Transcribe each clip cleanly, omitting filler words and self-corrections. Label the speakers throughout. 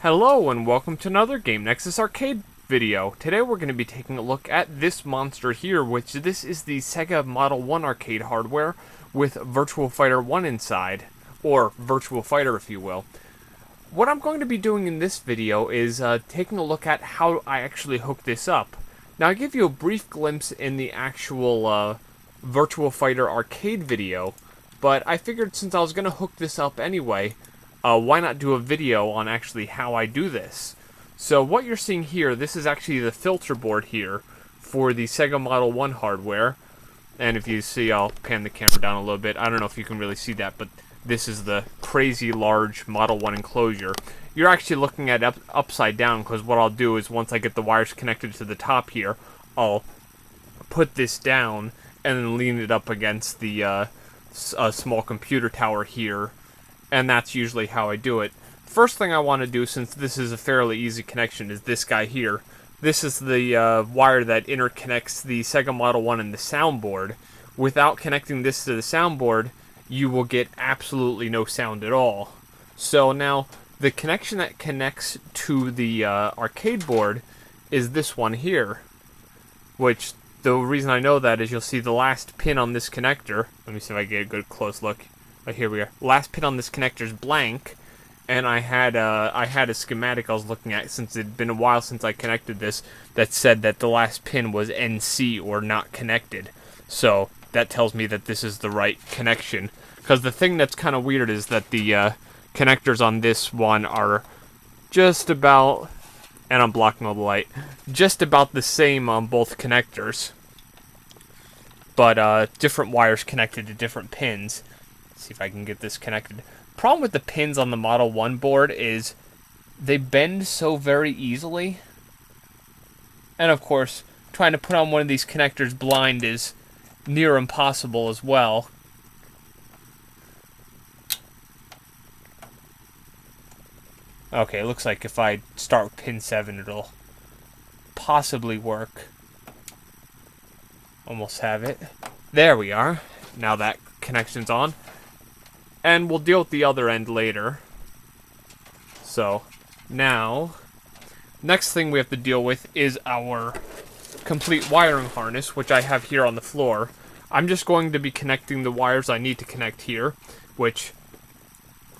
Speaker 1: Hello and welcome to another Game Nexus arcade video. Today we're going to be taking a look at this monster here, which this is the Sega Model 1 arcade hardware with Virtua Fighter 1 inside, or Virtua Fighter if you will. What I'm going to be doing in this video is taking a look at how I actually hook this up. Now I'll give you a brief glimpse in the actual Virtua Fighter arcade video, but I figured since I was going to hook this up anyway, why not do a video on actually how I do this? So what you're seeing here, this is actually the filter board here for the Sega Model 1 hardware. And if you see, I'll pan the camera down a little bit. I don't know if you can really see that, but this is the crazy large Model 1 enclosure. You're actually looking at it upside down, because what I'll do is once I get the wires connected to the top here, I'll put this down and then lean it up against the small computer tower here. And that's usually how I do it. First thing I want to do, since this is a fairly easy connection, is this guy here. This is the wire that interconnects the Sega Model 1 and the soundboard. Without connecting this to the soundboard, you will get absolutely no sound at all. So now, the connection that connects to the arcade board is this one here. Which, the reason I know that is you'll see the last pin on this connector. Let me see if I get a good close look. Here we are. Last pin on this connector is blank, and I had a schematic I was looking at, since it had been a while since I connected this, that said that the last pin was NC, or not connected. So that tells me that this is the right connection. Because the thing that's kind of weird is that the connectors on this one are just about, and I'm blocking all the light, just about the same on both connectors, but different wires connected to different pins. See if I can get this connected. Problem with the pins on the Model 1 board is they bend so very easily. And of course, trying to put on one of these connectors blind is near impossible as well. Okay, it looks like if I start with pin 7, it'll possibly work. Almost have it. There we are. Now that connection's on. And we'll deal with the other end later. So, now, next thing we have to deal with is our complete wiring harness, which I have here on the floor. I'm just going to be connecting the wires I need to connect here, which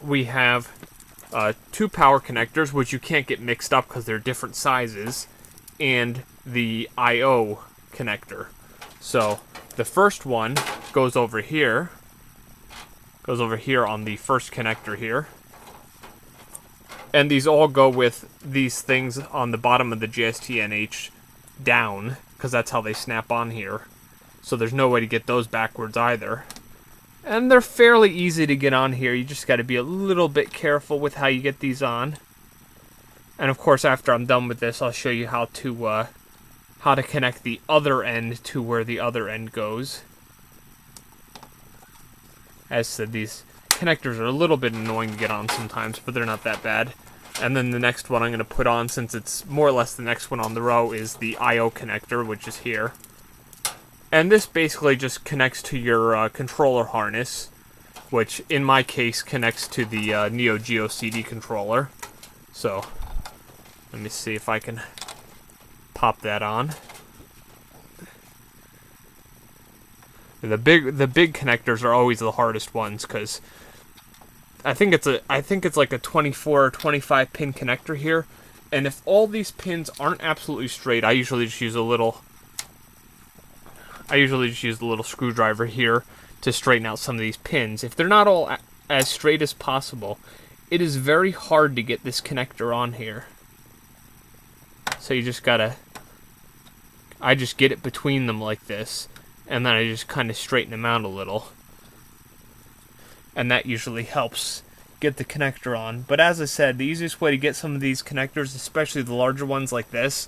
Speaker 1: we have 2 power connectors, which you can't get mixed up because they're different sizes, and the I/O connector. So, the first one goes over here. Goes over here on the first connector here. And these all go with these things on the bottom of the JSTNH down, because that's how they snap on here. So there's no way to get those backwards either. And they're fairly easy to get on here. You just got to be a little bit careful with how you get these on. And of course, after I'm done with this, I'll show you how to connect the other end to where the other end goes. As said, these connectors are a little bit annoying to get on sometimes, but they're not that bad. And then the next one I'm going to put on, since it's more or less the next one on the row, is the I/O connector, which is here. And this basically just connects to your controller harness, which in my case connects to the Neo Geo CD controller. So, let me see if I can pop that on. The big connectors are always the hardest ones, because I think it's like a 24 or 25 pin connector here, and if all these pins aren't absolutely straight, I usually just use a little screwdriver here to straighten out some of these pins. If they're not all as straight as possible, it is very hard to get this connector on here. So you just gotta, I just get it between them like this. And then I just kind of straighten them out a little. And that usually helps get the connector on. But as I said, the easiest way to get some of these connectors, especially the larger ones like this,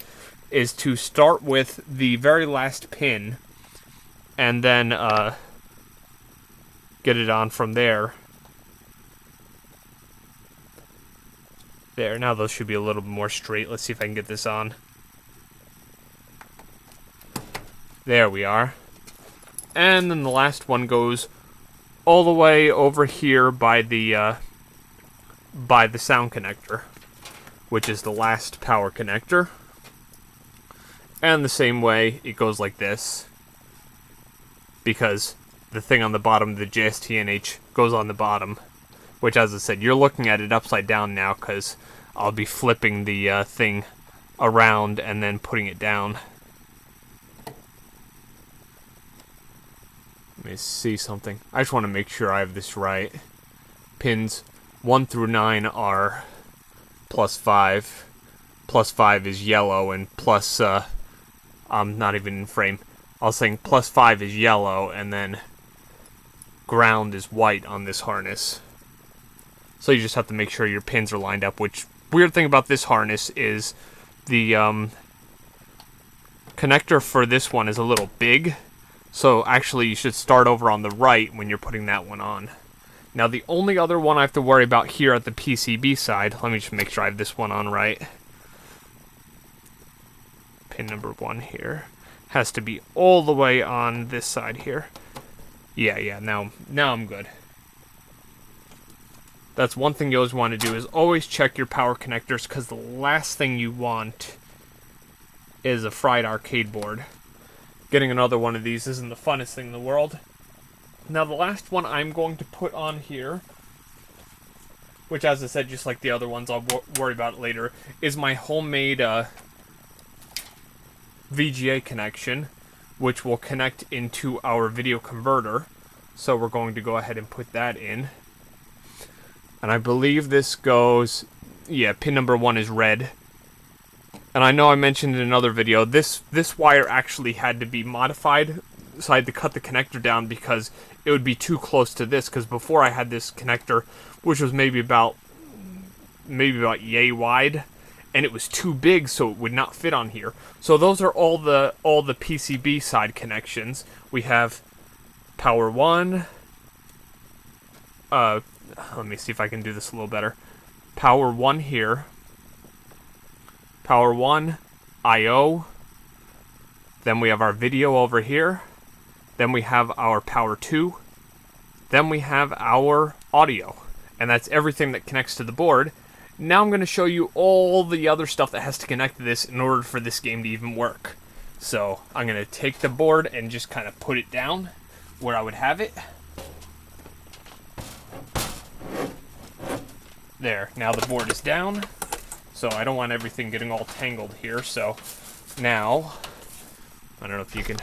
Speaker 1: is to start with the very last pin. And then get it on from there. There, now those should be a little bit more straight. Let's see if I can get this on. There we are. And then the last one goes all the way over here by the sound connector. which is the last power connector. And the same way, it goes like this, because the thing on the bottom, the JSTNH, goes on the bottom, which, as I said, you're looking at it upside down now, because I'll be flipping the thing around and then putting it down. Let me see something. I just want to make sure I have this right. Pins 1 through 9 are +5. +5 is yellow, and plus, I'm not even in frame. I was saying +5 is yellow, and then ground is white on this harness. So you just have to make sure your pins are lined up, which, weird thing about this harness is the connector for this one is a little big. So actually you should start over on the right when you're putting that one on. Now the only other one I have to worry about here at the PCB side, let me just make sure I have this one on right. Pin number 1 here has to be all the way on this side here. Yeah, now I'm good. That's one thing you always want to do, is always check your power connectors, because the last thing you want is a fried arcade board. Getting another one of these isn't the funnest thing in the world. Now the last one I'm going to put on here, which, as I said, just like the other ones, I'll worry about it later, is my homemade VGA connection, which will connect into our video converter. So we're going to go ahead and put that in. And I believe this goes, yeah, pin number 1 is red. And I know I mentioned in another video, this wire actually had to be modified, so I had to cut the connector down because it would be too close to this, because before I had this connector, which was maybe about yay wide, and it was too big, so it would not fit on here. So those are all the PCB side connections. We have power 1, let me see if I can do this a little better. Power 1 here. Power 1, I/O. Then we have our video over here. Then we have our power 2. Then we have our audio. And that's everything that connects to the board. Now I'm going to show you all the other stuff that has to connect to this in order for this game to even work. So I'm going to take the board and just kind of put it down where I would have it. There, now the board is down, so I don't want everything getting all tangled here. So now, I don't know if you can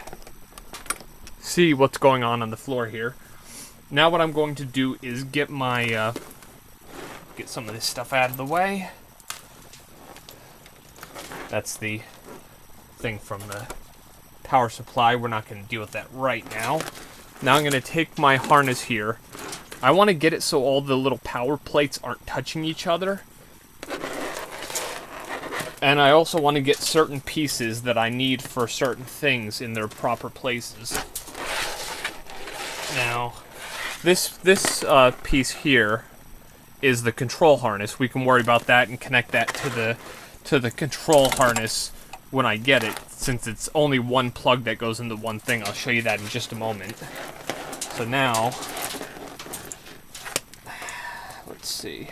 Speaker 1: see what's going on the floor here. Now what I'm going to do is get my, get some of this stuff out of the way. That's the thing from the power supply. We're not going to deal with that right now. Now I'm going to take my harness here. I want to get it so all the little power plates aren't touching each other. And I also want to get certain pieces that I need for certain things in their proper places. Now, this piece here is the control harness. We can worry about that and connect that to the control harness when I get it, since it's only one plug that goes into one thing. I'll show you that in just a moment. So now, let's see.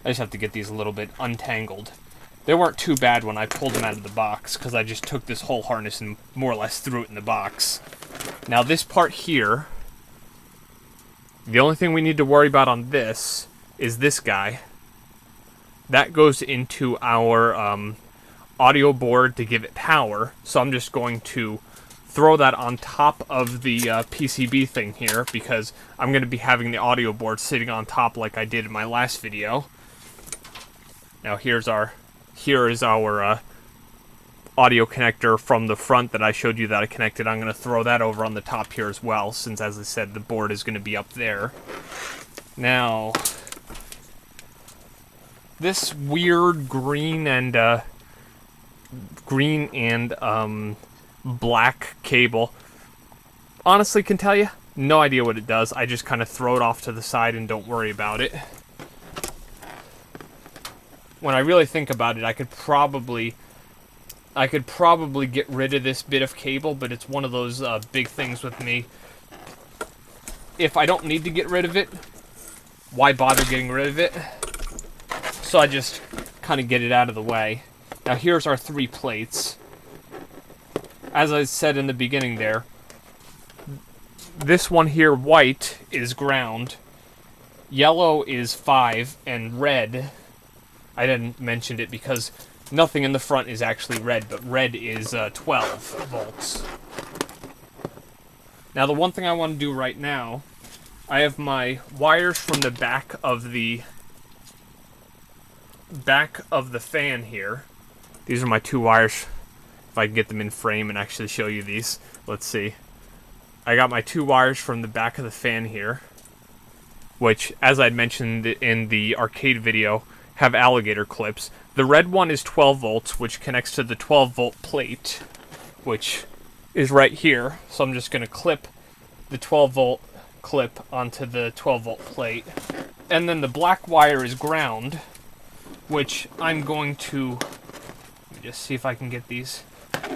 Speaker 1: I just have to get these a little bit untangled. They weren't too bad when I pulled them out of the box, because I just took this whole harness and more or less threw it in the box. Now this part here, the only thing we need to worry about on this is this guy. That goes into our audio board to give it power, so I'm just going to throw that on top of the PCB thing here, because I'm going to be having the audio board sitting on top like I did in my last video. Now here is our audio connector from the front that I showed you that I connected. I'm going to throw that over on the top here as well, since, as I said, the board is going to be up there. Now, this weird green and black cable, honestly can tell you, no idea what it does. I just kind of throw it off to the side and don't worry about it. When I really think about it, I could probably get rid of this bit of cable, but it's one of those big things with me. If I don't need to get rid of it, why bother getting rid of it? So I just kind kind of get it out of the way. Now here's our 3 plates. As I said in the beginning there, this one here, white, is ground. Yellow is 5, and red, I didn't mention it because nothing in the front is actually red, but red is 12 volts. Now the one thing I want to do right now, I have my wires from the back of the fan here. These are my 2 wires. If I can get them in frame and actually show you these. Let's see. I got my 2 wires from the back of the fan here, which, as I'd mentioned in the arcade video, have alligator clips. The red one is 12 volts, which connects to the 12 volt plate, which is right here. So I'm just going to clip the 12 volt clip onto the 12 volt plate. And then the black wire is ground, which I'm going to, let me just see if I can get these.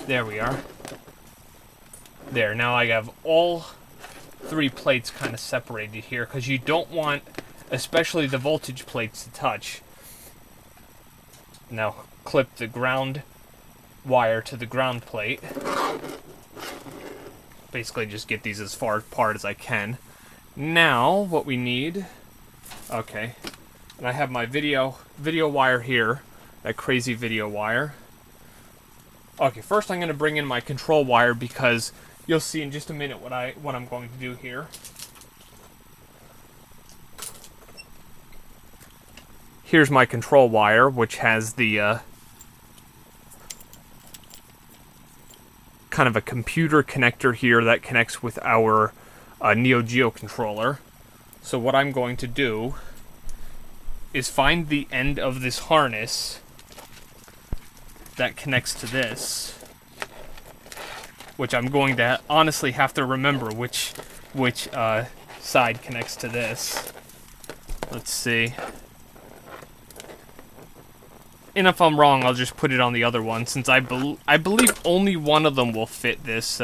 Speaker 1: There we are. There, now I have all 3 plates kind of separated here, because you don't want, especially the voltage plates, to touch. Now, clip the ground wire to the ground plate. Basically just get these as far apart as I can. Now, what we need, okay, and I have my video wire here, that crazy video wire. Okay, first I'm going to bring in my control wire, because you'll see in just a minute what I'm going to do here. Here's my control wire, which has the kind of a computer connector here that connects with our Neo Geo controller. So what I'm going to do is find the end of this harness that connects to this, which I'm going to honestly have to remember which side connects to this. Let's see. And if I'm wrong, I'll just put it on the other one, since I believe only one of them will fit this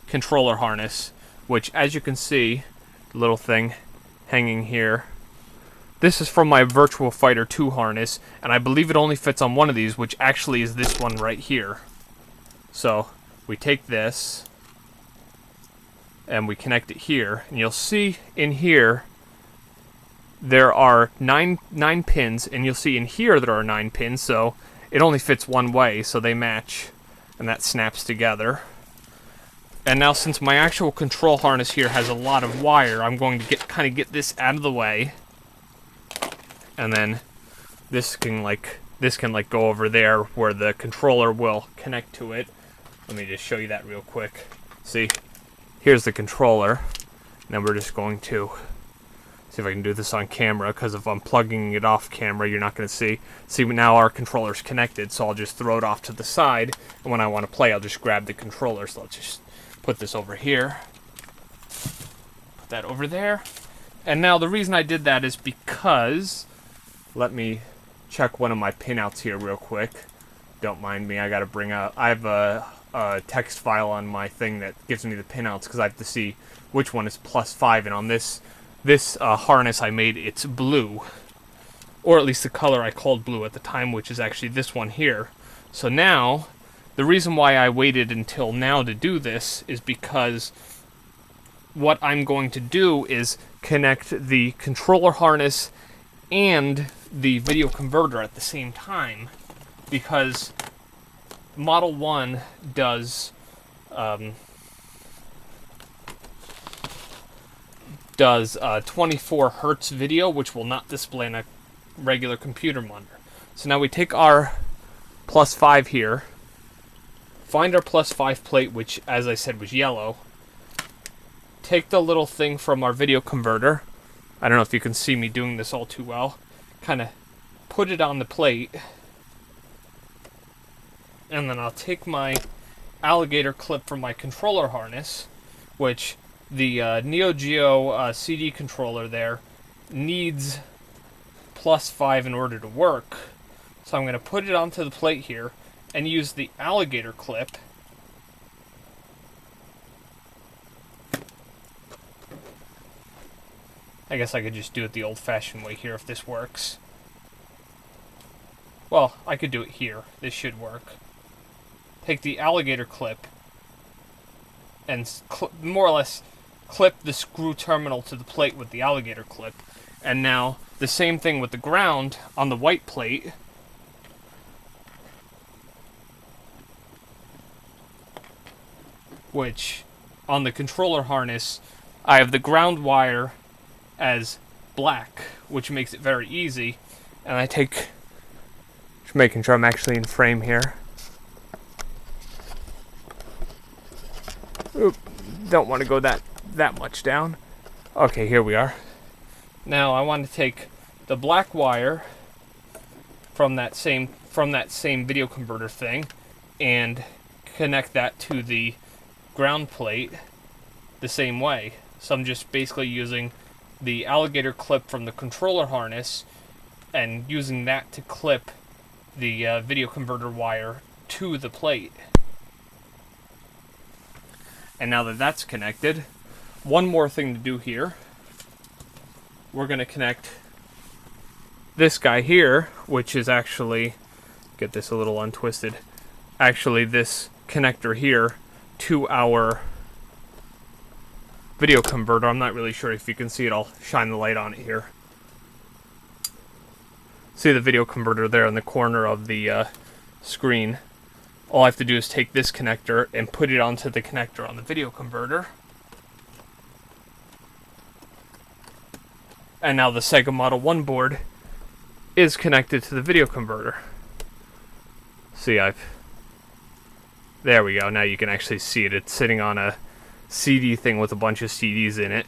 Speaker 1: controller harness, which, as you can see, the little thing hanging here, this is from my Virtua Fighter 2 harness, and I believe it only fits on one of these, which actually is this one right here. So we take this and we connect it here, and you'll see in here there are nine pins, and you'll see in here there are 9 pins, so it only fits one way, so they match, and that snaps together. And now, since my actual control harness here has a lot of wire, I'm going to kind of get this out of the way, and then this can go over there where the controller will connect to it. Let me just show you that real quick. See, here's the controller. Now we're just going to see if I can do this on camera, because if I'm plugging it off camera, you're not going to see. See, now our controller's connected, so I'll just throw it off to the side, and when I want to play, I'll just grab the controller. So let's just put this over here. Put that over there. And now the reason I did that is because, let me check one of my pinouts here real quick. Don't mind me, I gotta bring out, I have a text file on my thing that gives me the pinouts, because I have to see which one is +5, and on this harness I made, it's blue. Or at least the color I called blue at the time, which is actually this one here. So now, the reason why I waited until now to do this is because what I'm going to do is connect the controller harness and the video converter at the same time, because Model 1 does 24 hertz video, which will not display on a regular computer monitor. So now we take our +5 here, find our +5 plate, which, as I said, was yellow, take the little thing from our video converter, I don't know if you can see me doing this all too well, kind of put it on the plate, and then I'll take my alligator clip from my controller harness, which the Neo Geo CD controller there needs +5 in order to work. So I'm going to put it onto the plate here and use the alligator clip I guess I could just do it the old-fashioned way here if this works. Well, I could do it here. This should work. Take the alligator clip and more or less clip the screw terminal to the plate with the alligator clip. And now the same thing with the ground on the white plate. Which, on the controller harness, I have the ground wire as black, which makes it very easy. And I take, just making sure I'm actually in frame here. Oop, don't want to go that much down. Okay, here we are. Now I want to take the black wire from that same video converter thing and connect that to the ground plate the same way. So I'm just basically using the alligator clip from the controller harness and using that to clip the video converter wire to the plate. And now that that's connected, one more thing to do here. We're going to connect this guy here, which is actually, get this a little untwisted, actually this connector here to our video converter. I'm not really sure if you can see it. I'll shine the light on it here. See the video converter there in the corner of the screen. All I have to do is take this connector and put it onto the connector on the video converter. And now the Sega Model 1 board is connected to the video converter. See, there we go. Now you can actually see it. It's sitting on a CD thing with a bunch of CDs in it.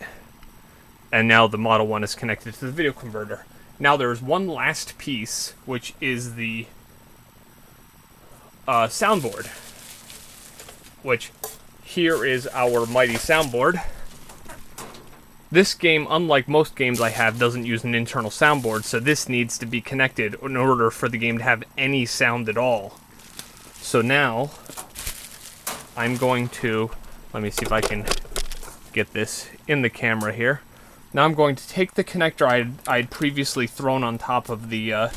Speaker 1: And now the Model 1 is connected to the video converter. Now there's one last piece, which is the soundboard. Which, here is our mighty soundboard. This game, unlike most games I have, doesn't use an internal soundboard, so this needs to be connected in order for the game to have any sound at all. So now, I'm going to, let me see if I can get this in the camera here. Now I'm going to take the connector I'd previously thrown on top of the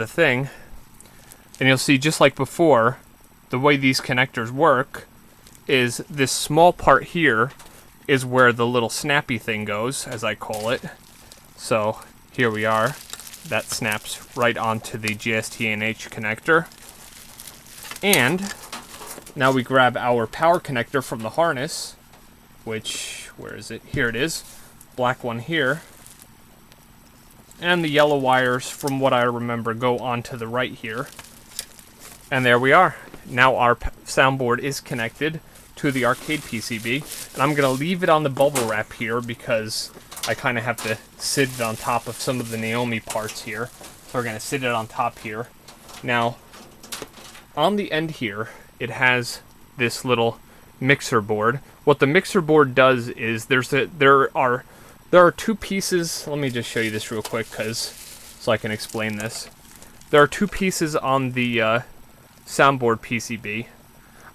Speaker 1: thing, and you'll see, just like before, the way these connectors work is this small part here is where the little snappy thing goes, as I call it. So here we are. That snaps right onto the GST&H connector. And now we grab our power connector from the harness, which, where is it? Here it is. Black one here. And the yellow wires, from what I remember, go onto the right here. And there we are. Now our soundboard is connected to the arcade PCB, and I'm going to leave it on the bubble wrap here because I kind of have to sit it on top of some of the Naomi parts here. So we're going to sit it on top here. Now, on the end here, it has this little mixer board. What the mixer board does is there are two pieces. Let me just show you this real quick so I can explain this. There are two pieces on the soundboard PCB.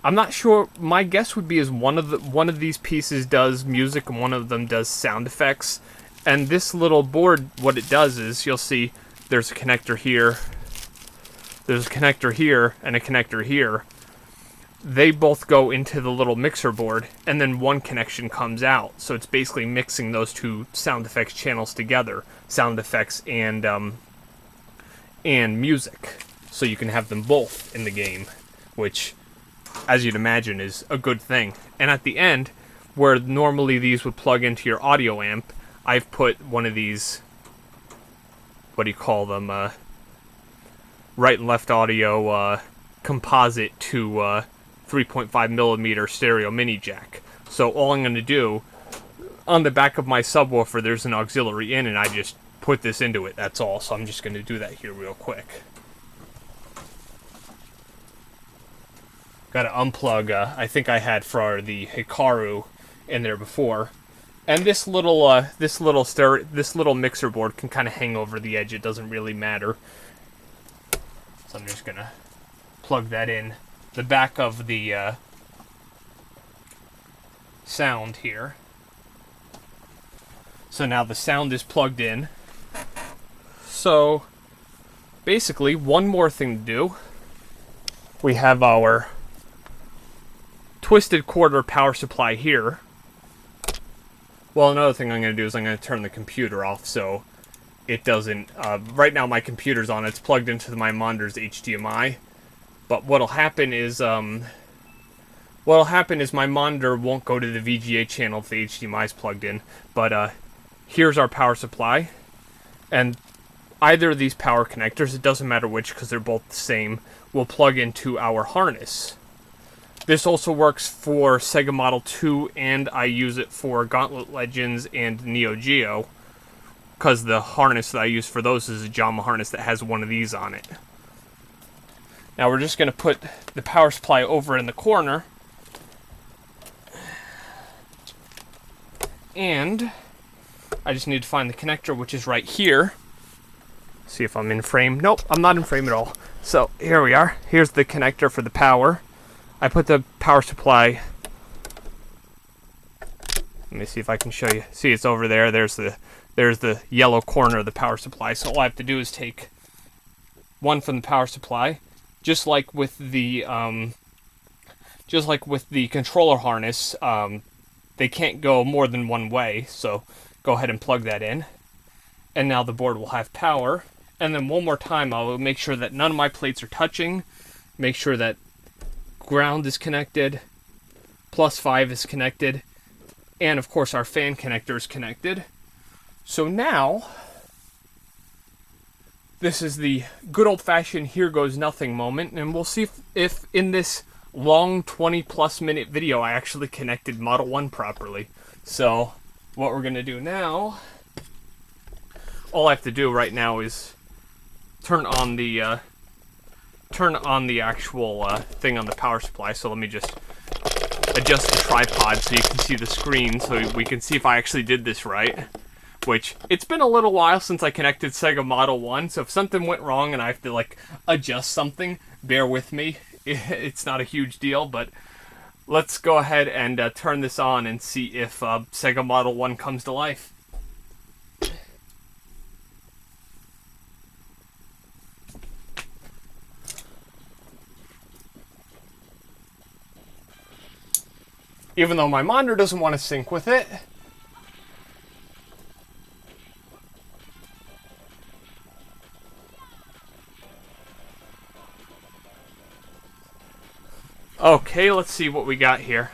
Speaker 1: I'm not sure. My guess would be is one of these pieces does music and one of them does sound effects. And this little board, what it does is, you'll see there's a connector here. There's a connector here and a connector here. They both go into the little mixer board, and then one connection comes out. So it's basically mixing those two sound effects channels together, sound effects and music, so you can have them both in the game, which, as you'd imagine, is a good thing. And at the end, where normally these would plug into your audio amp, I've put one of these, what do you call them, right and left audio composite to 3.5 millimeter stereo mini jack. So all I'm going to do, on the back of my subwoofer there's an auxiliary in, and I just put this into it, that's all. So I'm just going to do that here real quick. Got to unplug, I think I had for the Hikaru in there before. And this little mixer board can kind of hang over the edge. It doesn't really matter. So I'm just gonna plug that in the back of the sound here. So now the sound is plugged in. So basically, one more thing to do. We have our twisted quarter power supply here. Well, another thing I'm going to do is I'm going to turn the computer off so it doesn't... right now my computer's on. It's plugged into my monitor's HDMI. But what'll happen is my monitor won't go to the VGA channel if the HDMI is plugged in. But here's our power supply. And either of these power connectors, it doesn't matter which because they're both the same, will plug into our harness. This also works for Sega Model 2, and I use it for Gauntlet Legends and Neo Geo, because the harness that I use for those is a JAMA harness that has one of these on it. Now we're just going to put the power supply over in the corner, and I just need to find the connector, which is right here. See if I'm in frame. Nope, I'm not in frame at all. So here we are. Here's the connector for the power. I put the power supply... Let me see if I can show you. See, it's over there. There's the yellow corner of the power supply. So all I have to do is take one from the power supply, just like with the controller harness. They can't go more than one way. So go ahead and plug that in, and now the board will have power. And then one more time, I'll make sure that none of my plates are touching. Make sure that ground is connected, +5 is connected, and of course our fan connector is connected. So now, this is the good old-fashioned here goes nothing moment, and we'll see if in this long 20+ minute video I actually connected Model 1 properly. So what we're going to do now, all I have to do right now is turn on the actual thing on the power supply. So let me just adjust the tripod so you can see the screen, so we can see if I actually did this right. Which, it's been a little while since I connected Sega Model 1, so if something went wrong and I have to, like, adjust something, bear with me. It's not a huge deal, but let's go ahead and turn this on and see if Sega Model 1 comes to life. Even though my monitor doesn't want to sync with it. Okay, let's see what we got here.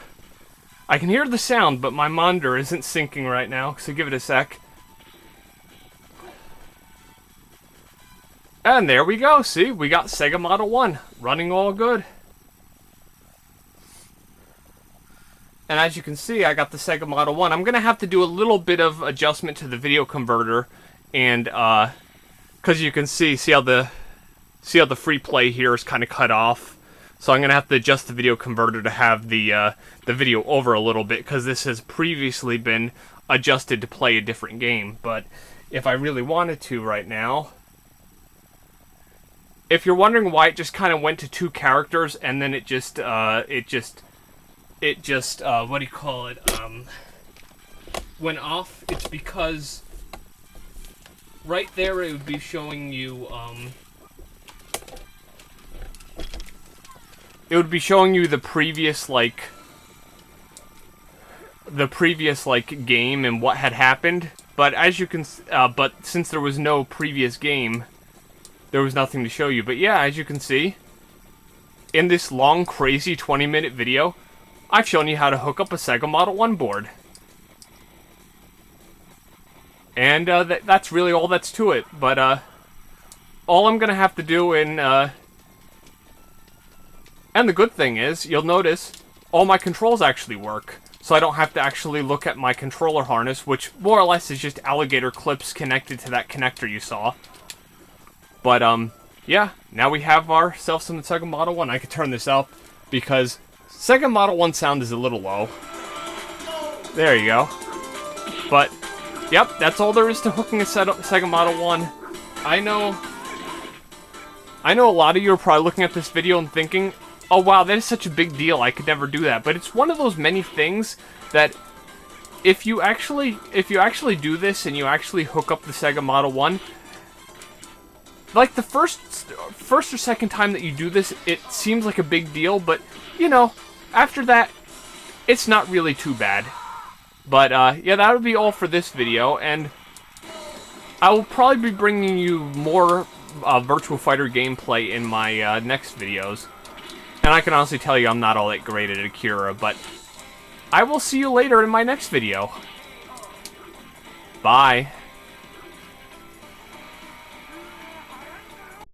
Speaker 1: I can hear the sound, but my monitor isn't syncing right now, so give it a sec. And there we go, see? We got Sega Model 1 running all good. And as you can see, I got the Sega Model 1. I'm going to have to do a little bit of adjustment to the video converter, and because you can see how the free play here is kind of cut off. So I'm going to have to adjust the video converter to have the video over a little bit, because this has previously been adjusted to play a different game. But if I really wanted to right now, if you're wondering why it just kind of went to 2 characters and then it just what do you call it, went off, it's because right there it would be showing you, it would be showing you the previous game and what had happened. But as you can, but since there was no previous game, there was nothing to show you. But yeah, as you can see, in this long, crazy 20-minute video, I've shown you how to hook up a Sega Model 1 board. And that's really all that's to it. But all I'm going to have to do and the good thing is, you'll notice, all my controls actually work. So I don't have to actually look at my controller harness, which more or less is just alligator clips connected to that connector you saw. But, yeah, now we have ourselves some Sega Model 1. I could turn this up, because Sega Model 1 sound is a little low. There you go. But, yep, that's all there is to hooking a Sega Model 1. I know a lot of you are probably looking at this video and thinking, oh wow, that is such a big deal, I could never do that. But it's one of those many things that if you actually do this and you actually hook up the Sega Model 1, like the first or second time that you do this, it seems like a big deal, but you know, after that, it's not really too bad. But yeah, that would be all for this video, and I will probably be bringing you more Virtua Fighter gameplay in my next videos. And I can honestly tell you I'm not all that great at Akira, but I will see you later in my next video. Bye.